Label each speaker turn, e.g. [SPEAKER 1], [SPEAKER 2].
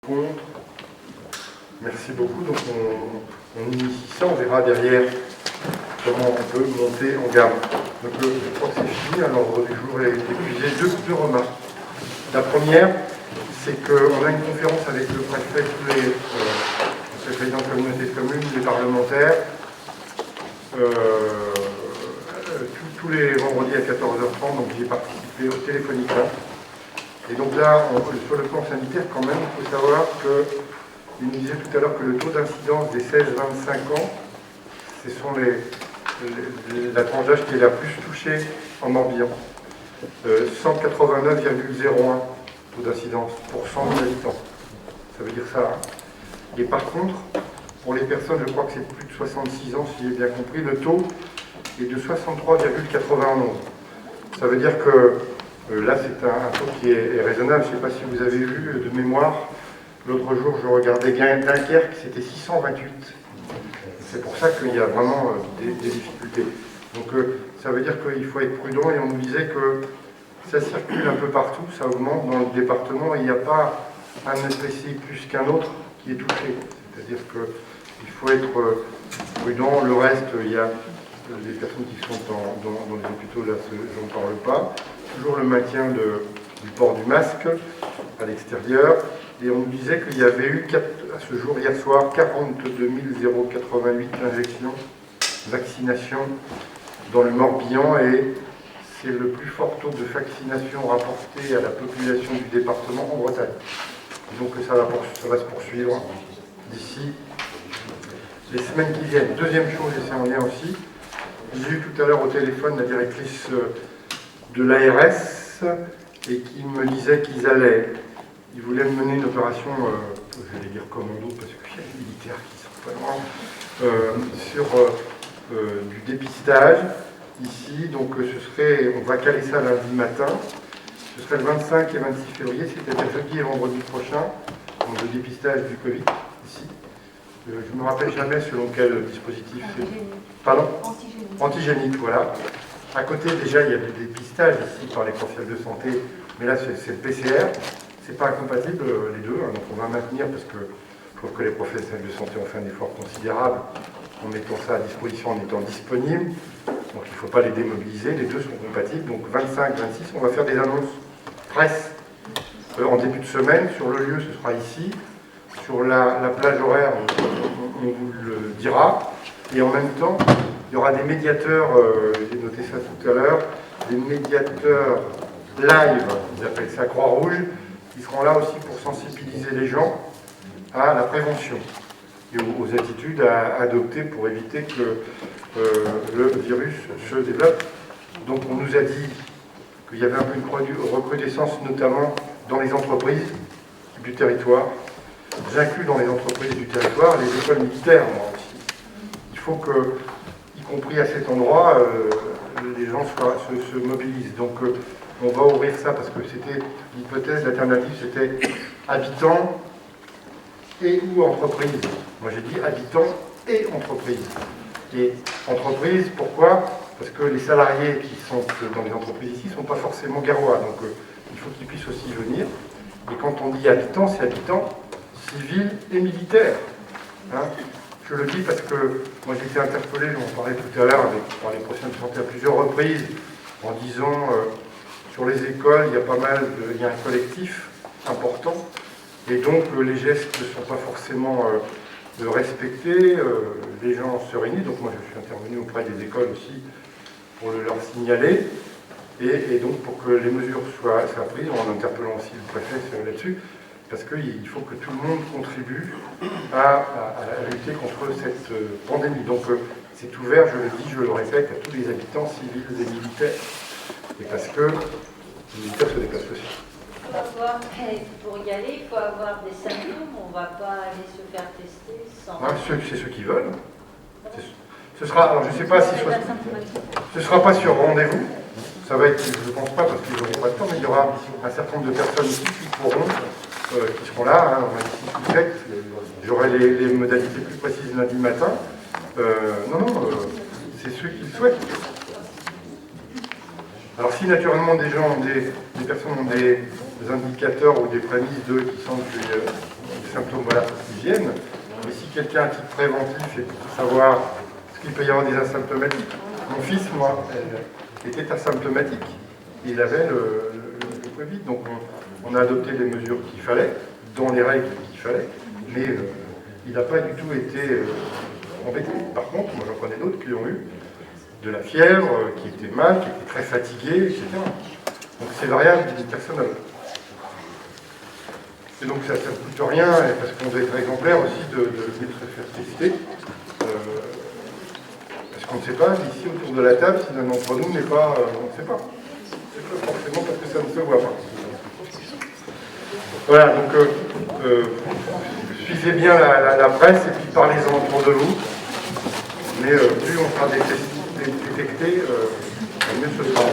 [SPEAKER 1] Contre. Merci beaucoup. Donc on initie ça, on verra derrière comment on peut monter en gamme. Donc je crois que c'est fini, à l'ordre du jour est épuisé. Deux remarques. La première, c'est qu'on a une conférence avec le préfet, le président de la communauté de communes, les parlementaires, tous les vendredis à 14h30, donc j'y ai participé au téléphonique. Et donc là, sur le plan sanitaire, quand même, il faut savoir qu'il nous disait tout à l'heure que le taux d'incidence des 16-25 ans, ce sont la tranche d'âge qui est la plus touchée en Morbihan. 189,01 taux d'incidence pour 100 000 habitants. Ça veut dire ça. Hein. Et par contre, pour les personnes, je crois que c'est plus de 66 ans, si j'ai bien compris, le taux est de 63,91. Ça veut dire que là, c'est un taux qui est raisonnable. Je ne sais pas si vous avez vu de mémoire. L'autre jour, je regardais bien Dunkerque, c'était 628. C'est pour ça qu'il y a vraiment des difficultés. Donc ça veut dire qu'il faut être prudent et on nous disait que ça circule un peu partout, ça augmente dans le département et il n'y a pas un EPCI plus qu'un autre qui est touché. C'est-à-dire qu'il faut être prudent. Le reste, il y a les personnes qui sont dans les hôpitaux, là, je n'en parle pas. Toujours le maintien du port du masque à l'extérieur. Et on nous disait qu'il y avait eu, à ce jour, hier soir, 42 088 injections, vaccinations dans le Morbihan. Et c'est le plus fort taux de vaccination rapporté à la population du département en Bretagne. Donc ça va se poursuivre d'ici les semaines qui viennent. Deuxième chose, et c'est en lien aussi, j'ai eu tout à l'heure au téléphone la directrice de l'ARS et qui me disait ils voulaient mener une opération, je vais dire commando parce qu'il y a des militaires qui sont pas loin, sur du dépistage ici. Donc on va caler ça lundi matin. Ce serait le 25 et 26 février, c'est-à-dire jeudi et vendredi prochain, donc le dépistage du Covid ici. Je ne me rappelle jamais selon quel dispositif c'est. Pardon ? Antigénique, voilà. À côté, déjà, il y a du dépistage ici par les professionnels de santé, mais là, c'est le PCR. C'est pas incompatible, les deux, hein, donc on va maintenir, parce que je trouve que les professionnels de santé ont fait un effort considérable en mettant ça à disposition, en étant disponibles. Donc il ne faut pas les démobiliser, les deux sont compatibles. Donc 25, 26, on va faire des annonces presse en début de semaine. Sur le lieu, ce sera ici. Sur la plage horaire, on vous le dira. Et en même temps, il y aura des médiateurs, j'ai noté ça tout à l'heure, des médiateurs live, ils appellent ça Croix-Rouge, qui seront là aussi pour sensibiliser les gens à la prévention et aux attitudes à adopter pour éviter que le virus se développe. Donc on nous a dit qu'il y avait un peu une recrudescence, notamment dans les entreprises du territoire. J'inclus dans les entreprises du territoire les écoles militaires, moi aussi. Il faut que, y compris à cet endroit, les gens se mobilisent. Donc on va ouvrir ça parce que c'était l'hypothèse, l'alternative c'était habitants et ou entreprise. Moi j'ai dit habitants et entreprise. Et entreprise, pourquoi ? Parce que les salariés qui sont dans les entreprises ici ne sont pas forcément garois, donc il faut qu'ils puissent aussi venir. Et quand on dit habitants, c'est habitants civils et militaires. Hein, je le dis parce que moi j'ai été interpellé, j'en parlais tout à l'heure par les professionnels de santé à plusieurs reprises, en disant sur les écoles, il y a un collectif important, et donc les gestes ne sont pas forcément respectés, les gens se réunissent, donc moi je suis intervenu auprès des écoles aussi pour leur signaler, et donc pour que les mesures soient prises, en interpellant aussi le préfet là-dessus, parce qu'il faut que tout le monde contribue à lutter contre cette pandémie. Donc c'est ouvert, je le dis, je le répète, à tous les habitants civils et militaires. Et parce que les militaires se déplacent aussi.
[SPEAKER 2] Pour y aller, il faut avoir des symptômes, on ne va pas aller se faire tester sans...
[SPEAKER 1] C'est ceux qui veulent. Ce sera, alors je ne sais pas si ce ne sera pas sur rendez-vous, ça va être, je ne pense pas parce qu'ils n'auront pas de temps, mais il y aura un certain nombre de personnes ici qui pourront, qui seront là, hein, on va ici tout fait. J'aurai les modalités plus précises lundi matin. C'est ceux qui le souhaitent. Alors si naturellement des personnes ont des indicateurs ou des prémices d'eux qui sentent qu'il y a symptômes, voilà, ils viennent. Mais si quelqu'un à titre préventif et pour savoir ce qu'il peut y avoir des asymptomatiques, mon fils, moi, était asymptomatique. Il avait le Covid, donc on a adopté les mesures qu'il fallait, dans les règles qu'il fallait, mais il n'a pas du tout été embêté. Par contre, moi j'en connais d'autres qui ont eu de la fièvre, qui étaient mal, qui étaient très fatigués, etc. Donc c'est variable d'une personne à l'autre. Et donc ça ne coûte rien, parce qu'on doit être exemplaire aussi de se faire tester. Parce qu'on ne sait pas, ici autour de la table, si l'un d'entre nous n'est pas... on ne sait pas. C'est pas forcément parce que ça ne se voit pas. Voilà, donc suivez bien la presse et puis parlez-en autour de vous. Mais plus on sera détecté, mieux ce sera.